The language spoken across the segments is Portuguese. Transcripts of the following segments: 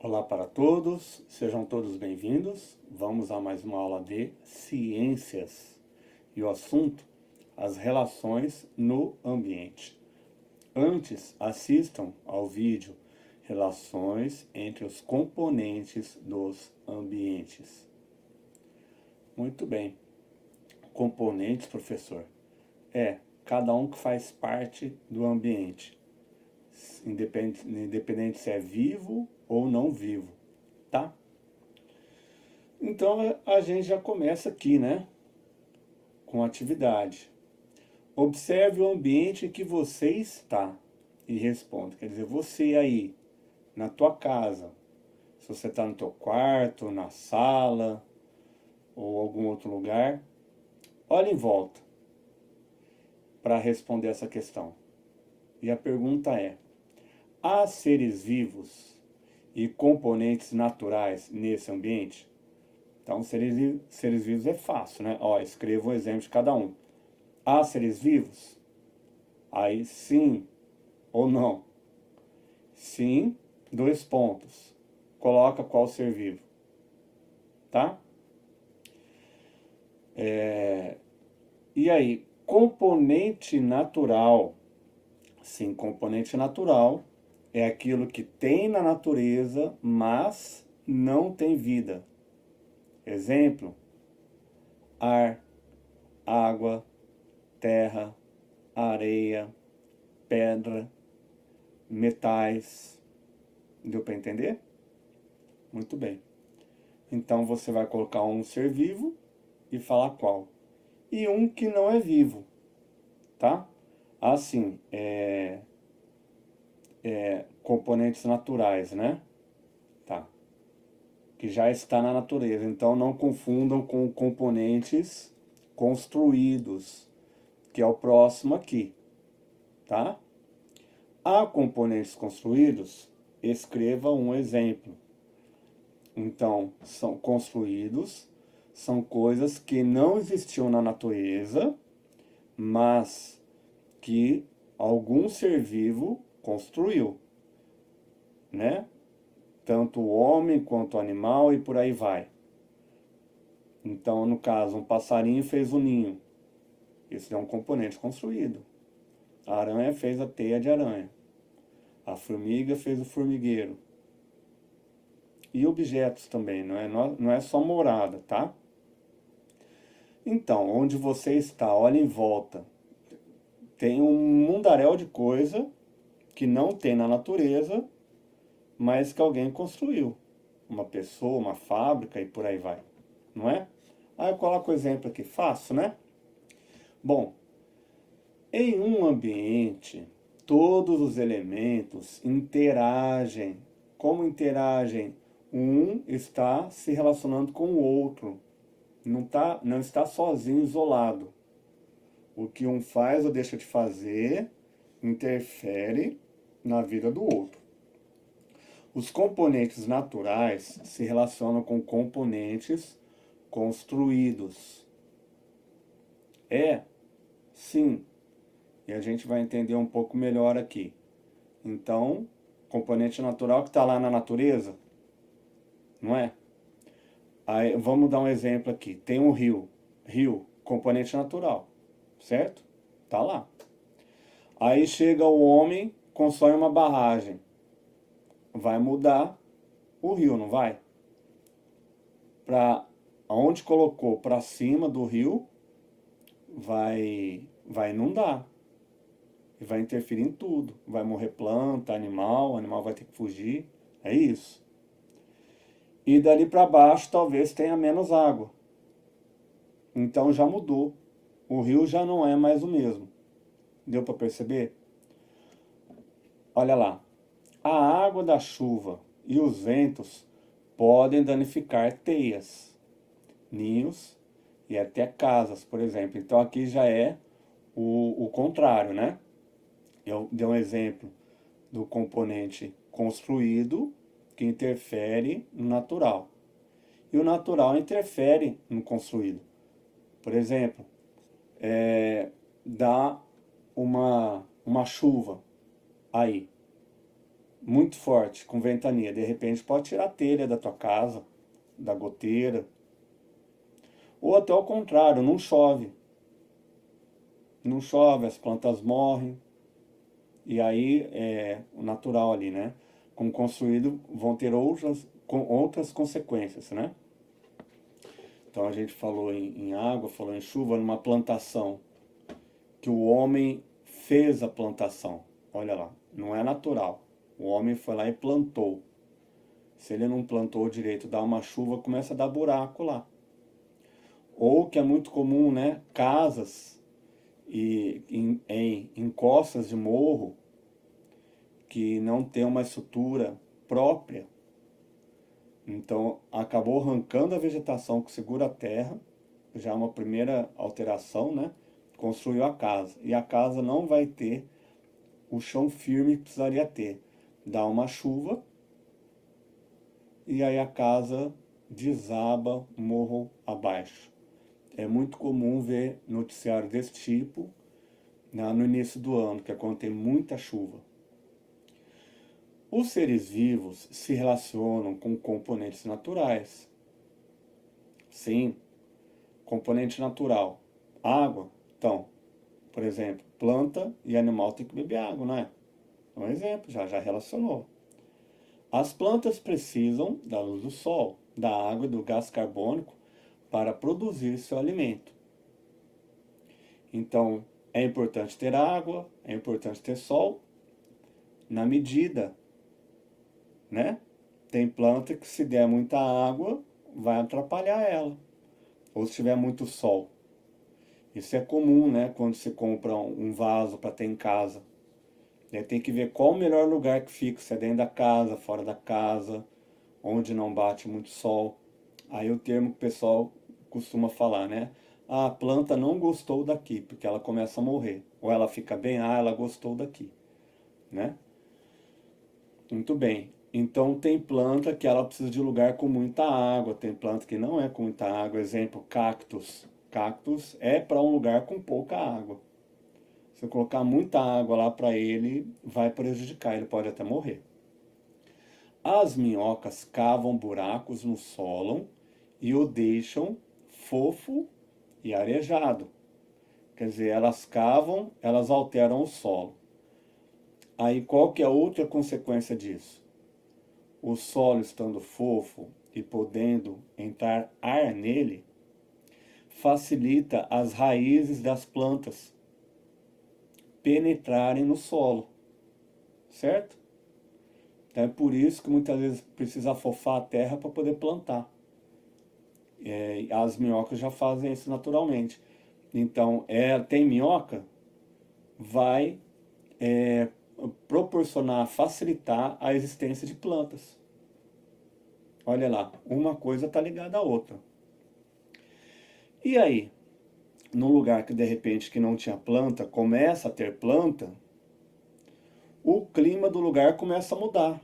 Olá para todos, sejam todos bem-vindos. Vamos a mais uma aula de ciências e o assunto, as relações no ambiente. Antes, assistam ao vídeo Relações entre os componentes dos ambientes. Muito bem. Componentes, professor, cada um que faz parte do ambiente, independente se é vivo ou não vivo, tá? Então a gente já começa aqui, né? Com atividade. Observe o ambiente em que você está e responda. Quer dizer, você aí, na tua casa. Se você está no teu quarto, na sala ou algum outro lugar, olhe em volta para responder essa questão. E a pergunta é: há seres vivos e componentes naturais nesse ambiente? Então, seres vivos é fácil, né? Ó, escreva um exemplo de cada um. Há seres vivos? Aí sim ou não. Sim, dois pontos. Coloca qual ser vivo. Tá? E aí, componente natural. Sim, componente natural é aquilo que tem na natureza, mas não tem vida. Exemplo: ar, água, terra, areia, pedra, metais. Deu para entender? Muito bem. Então você vai colocar um ser vivo e falar qual. E um que não é vivo, tá? Assim, componentes naturais, né? Tá. Que já está na natureza. Então não confundam com componentes construídos, que é o próximo aqui, tá? Há componentes construídos? Escreva um exemplo. Então, são construídos, são coisas que não existiam na natureza, mas que algum ser vivo construiu, né? Tanto o homem quanto o animal e por aí vai. Então, no caso, um passarinho fez o ninho. Isso é um componente construído. A aranha fez a teia de aranha. A formiga fez o formigueiro. E objetos também, não é só morada, tá? Então, onde você está, olha em volta. Tem um mundaréu de coisa que não tem na natureza, mas que alguém construiu. Uma pessoa, uma fábrica e por aí vai. Não é? Aí eu coloco o exemplo aqui, fácil, né? Bom, em um ambiente, todos os elementos interagem. Como interagem? Um está se relacionando com o outro. Não está sozinho, isolado. O que um faz ou deixa de fazer interfere na vida do outro. Os componentes naturais se relacionam com componentes construídos. Sim. E a gente vai entender um pouco melhor aqui. Então, componente natural que está lá na natureza, não é? Aí, vamos dar um exemplo aqui. Tem um rio. Rio, componente natural, certo? Tá lá. Aí chega o homem, constrói uma barragem. Vai mudar o rio, não vai? Para onde colocou para cima do rio, vai inundar. E vai interferir em tudo. Vai morrer planta, animal, o animal vai ter que fugir. É isso. E dali para baixo talvez tenha menos água. Então já mudou. O rio já não é mais o mesmo. Deu para perceber? Olha lá. A água da chuva e os ventos podem danificar teias, ninhos e até casas, por exemplo. Então aqui já é o contrário, né? Eu dei um exemplo do componente construído que interfere no natural. E o natural interfere no construído. Por exemplo, dá uma chuva aí. muito forte, com ventania. De repente pode tirar a telha da tua casa, da goteira. Ou até ao contrário, não chove. Não chove, as plantas morrem. E aí é o natural ali, né? Como construído, vão ter outras consequências, né? Então a gente falou em água, falou em chuva, numa plantação, que o homem fez a plantação. Olha lá, não é natural. O homem foi lá e plantou. Se ele não plantou direito, dá uma chuva, começa a dar buraco lá. Ou que é muito comum, né? Casas em encostas de morro que não tem uma estrutura própria. Então acabou arrancando a vegetação que segura a terra, já é uma primeira alteração, né? Construiu a casa. E a casa não vai ter o chão firme que precisaria ter. Dá uma chuva e aí a casa desaba morro abaixo. É muito comum ver noticiário desse tipo no início do ano, que é quando tem muita chuva. Os seres vivos se relacionam com componentes naturais. Sim, componente natural. Água. Então, por exemplo, planta e animal tem que beber água, não é? É um exemplo, já relacionou. As plantas precisam da luz do sol, da água e do gás carbônico para produzir seu alimento. Então, é importante ter água, é importante ter sol, na medida, né? Tem planta que se der muita água, vai atrapalhar ela. Ou se tiver muito sol. Isso é comum, né? Quando você compra um vaso para ter em casa. Aí tem que ver qual o melhor lugar que fica, se é dentro da casa, fora da casa, onde não bate muito sol. Aí o termo que o pessoal costuma falar, né? Ah, a planta não gostou daqui, porque ela começa a morrer. Ou ela fica bem, ah, ela gostou daqui, né? Muito bem. Então tem planta que ela precisa de lugar com muita água, tem planta que não é com muita água, exemplo, cactus. Cactus é para um lugar com pouca água. Se eu colocar muita água lá para ele, vai prejudicar, ele pode até morrer. As minhocas cavam buracos no solo e o deixam fofo e arejado. Quer dizer, elas cavam, elas alteram o solo. Aí qual que é a outra consequência disso? O solo estando fofo e podendo entrar ar nele, facilita as raízes das plantas penetrarem no solo, certo? Então é por isso que muitas vezes precisa afofar a terra para poder plantar. As minhocas já fazem isso naturalmente. Então, tem minhoca, vai proporcionar, facilitar a existência de plantas. Olha lá, uma coisa está ligada à outra. E aí, num lugar que de repente que não tinha planta, começa a ter planta, o clima do lugar começa a mudar.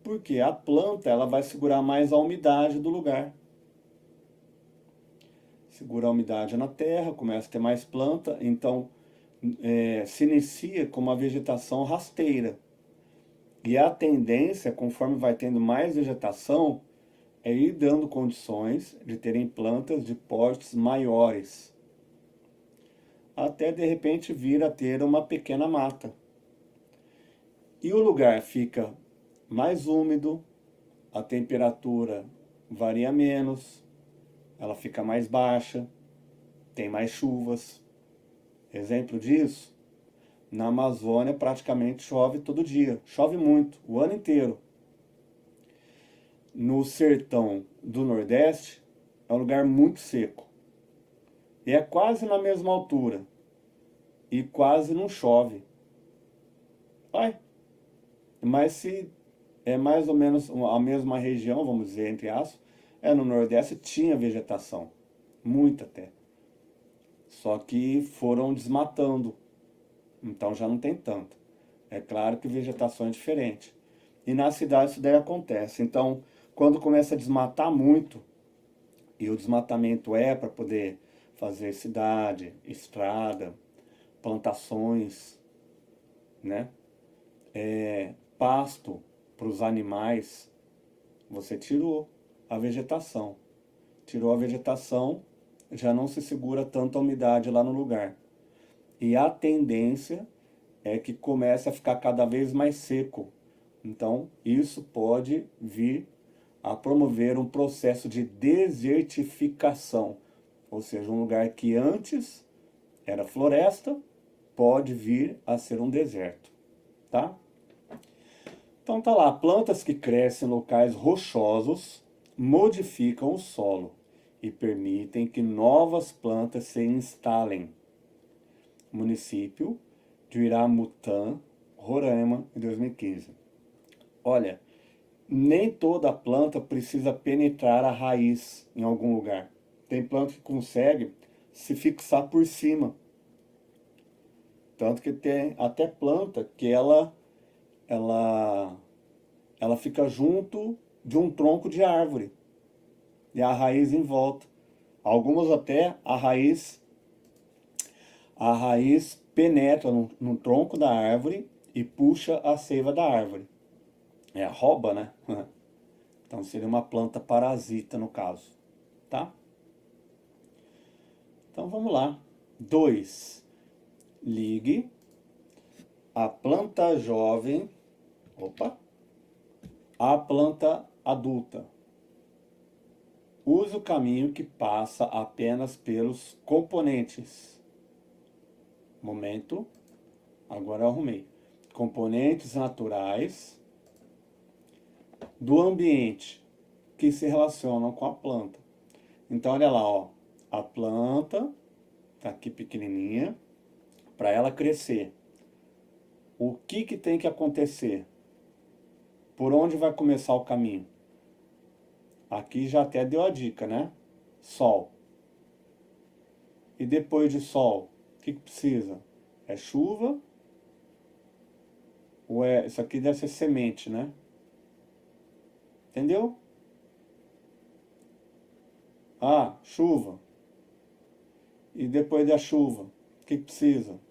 Porque a planta ela vai segurar mais a umidade do lugar. Segura a umidade na terra, começa a ter mais planta, então se inicia com uma vegetação rasteira. E a tendência, conforme vai tendo mais vegetação, é ir dando condições de terem plantas de portes maiores. Até de repente vir a ter uma pequena mata. E o lugar fica mais úmido, a temperatura varia menos, ela fica mais baixa, tem mais chuvas. Exemplo disso, na Amazônia praticamente chove todo dia, chove muito, o ano inteiro. No sertão do Nordeste é um lugar muito seco. E é quase na mesma altura. E quase não chove. Vai. Mas se é mais ou menos a mesma região, vamos dizer, entre aspas, no Nordeste tinha vegetação. Muita até. Só que foram desmatando. Então já não tem tanto. É claro que vegetação é diferente. E na cidade isso daí acontece. Então, quando começa a desmatar muito, e o desmatamento é para poder fazer cidade, estrada, plantações, né? pasto para os animais, você tirou a vegetação. Tirou a vegetação, já não se segura tanto a umidade lá no lugar. E a tendência é que comece a ficar cada vez mais seco. Então, isso pode vir a promover um processo de desertificação. Ou seja, um lugar que antes era floresta, pode vir a ser um deserto, tá? Então tá lá, plantas que crescem em locais rochosos modificam o solo e permitem que novas plantas se instalem. Município de Iramutã, Roraima, em 2015. Olha, nem toda planta precisa penetrar a raiz em algum lugar. Tem planta que consegue se fixar por cima. Tanto que tem até planta que ela fica junto de um tronco de árvore. E a raiz em volta. Algumas até a raiz penetra no tronco da árvore e puxa a seiva da árvore. Rouba, né? Então seria uma planta parasita no caso, tá? Então vamos lá. 2. Ligue a planta jovem, à planta adulta. Use o caminho que passa apenas pelos componentes. Momento. Agora eu arrumei. Componentes naturais do ambiente que se relacionam com a planta. Então olha lá, ó. A planta tá aqui pequenininha. Para ela crescer, o que tem que acontecer? Por onde vai começar o caminho? Aqui já até deu a dica, né? Sol. E depois de sol, o que precisa? É chuva? Ou isso aqui deve ser semente, né? Entendeu? Ah, chuva. E depois da chuva, o que precisa?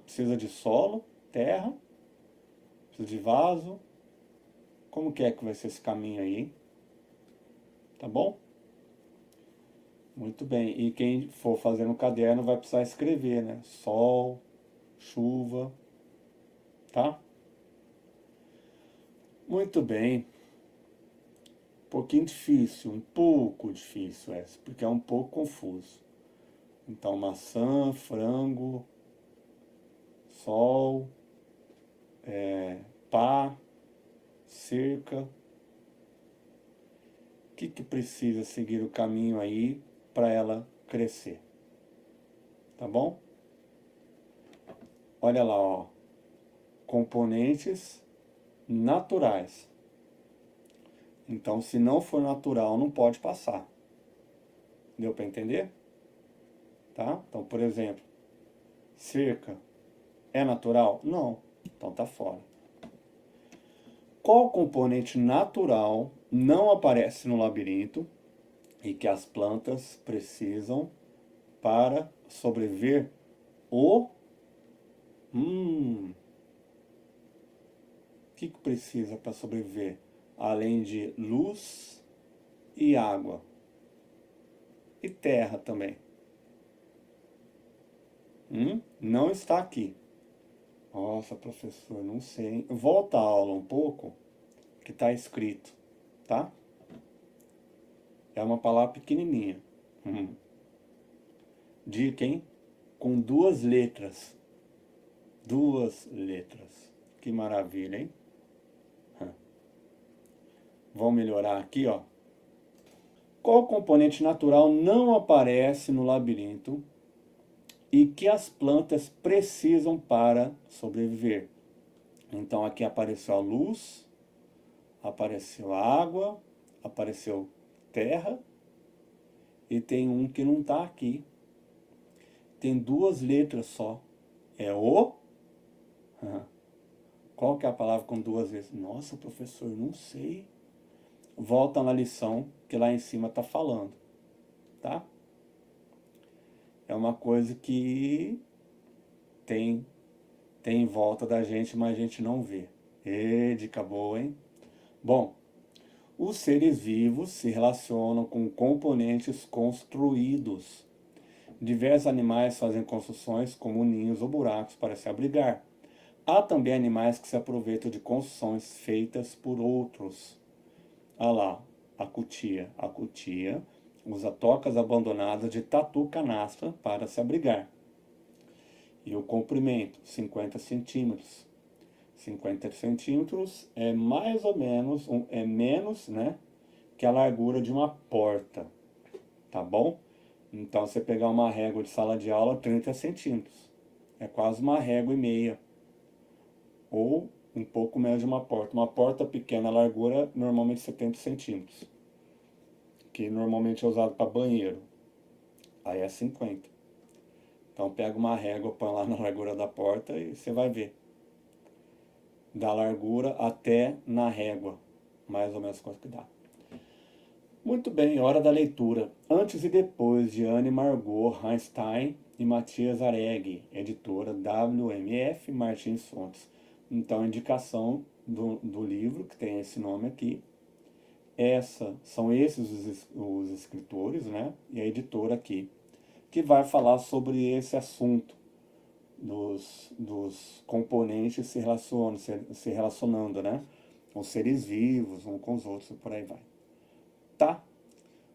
Precisa de solo, terra, precisa de vaso. Como que vai ser esse caminho aí, hein? Tá bom? Muito bem. E quem for fazer no caderno vai precisar escrever, né? Sol, chuva, tá? Muito bem. Um pouquinho difícil, um pouco difícil essa, porque é um pouco confuso. Então, maçã, frango, sol, pá, cerca. O que precisa seguir o caminho aí para ela crescer? Tá bom? Olha lá, ó. Componentes naturais. Então, se não for natural, não pode passar. Deu para entender? Tá? Então, por exemplo, cerca é natural? Não. Então tá fora. Qual componente natural não aparece no labirinto e que as plantas precisam para sobreviver? O que precisa para sobreviver? Além de luz e água. E terra também. Não está aqui. Nossa, professor, não sei, hein? Volta a aula um pouco, que está escrito, tá? É uma palavra pequenininha. Dica, hein? Com 2 letras. 2 letras. Que maravilha, hein? Vamos melhorar aqui, ó. Qual componente natural não aparece no labirinto e que as plantas precisam para sobreviver? Então aqui apareceu a luz, apareceu a água, apareceu terra e tem um que não está aqui. Tem 2 letras só. É o... Qual que é a palavra com 2 vezes? Nossa, professor, não sei. Volta na lição que lá em cima está falando, tá? É uma coisa que tem tem em volta da gente, mas a gente não vê. E dica boa, hein? Bom, os seres vivos se relacionam com componentes construídos. Diversos animais fazem construções como ninhos ou buracos para se abrigar. Há também animais que se aproveitam de construções feitas por outros. Olha lá, a cutia. A cutia usa tocas abandonadas de tatu canastra para se abrigar. E o comprimento, 50 centímetros. 50 centímetros é mais ou menos, é menos, né, que a largura de uma porta, tá bom? Então, você pegar uma régua de sala de aula, 30 centímetros. É quase uma régua e meia. Ou um pouco menos de uma porta. Uma porta pequena, a largura normalmente 70 centímetros. Que normalmente é usado para banheiro. Aí é 50. Então pega uma régua, põe lá na largura da porta e você vai ver. Da largura até na régua. Mais ou menos quanto que dá. Muito bem, hora da leitura. Antes e depois, de Anne Margot Einstein e Matias Aregui, editora WMF Martins Fontes. Então, a indicação do livro, que tem esse nome aqui. São esses os escritores, né? E a editora aqui, que vai falar sobre esse assunto dos componentes se relacionando, né? Os seres vivos, uns com os outros e por aí vai. Tá?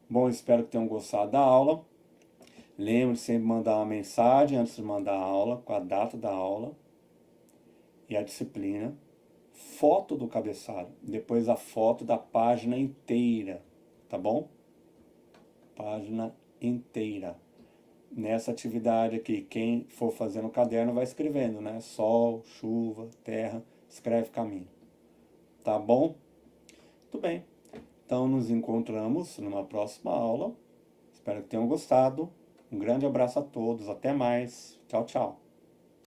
Bom, espero que tenham gostado da aula. Lembre-se sempre de mandar uma mensagem antes de mandar a aula, com a data da aula e a disciplina. Foto do cabeçalho, depois a foto da página inteira, tá bom? Página inteira. Nessa atividade aqui, quem for fazer no caderno vai escrevendo, né? Sol, chuva, terra, escreve caminho. Tá bom? Muito bem. Então nos encontramos numa próxima aula. Espero que tenham gostado. Um grande abraço a todos. Até mais. Tchau, tchau.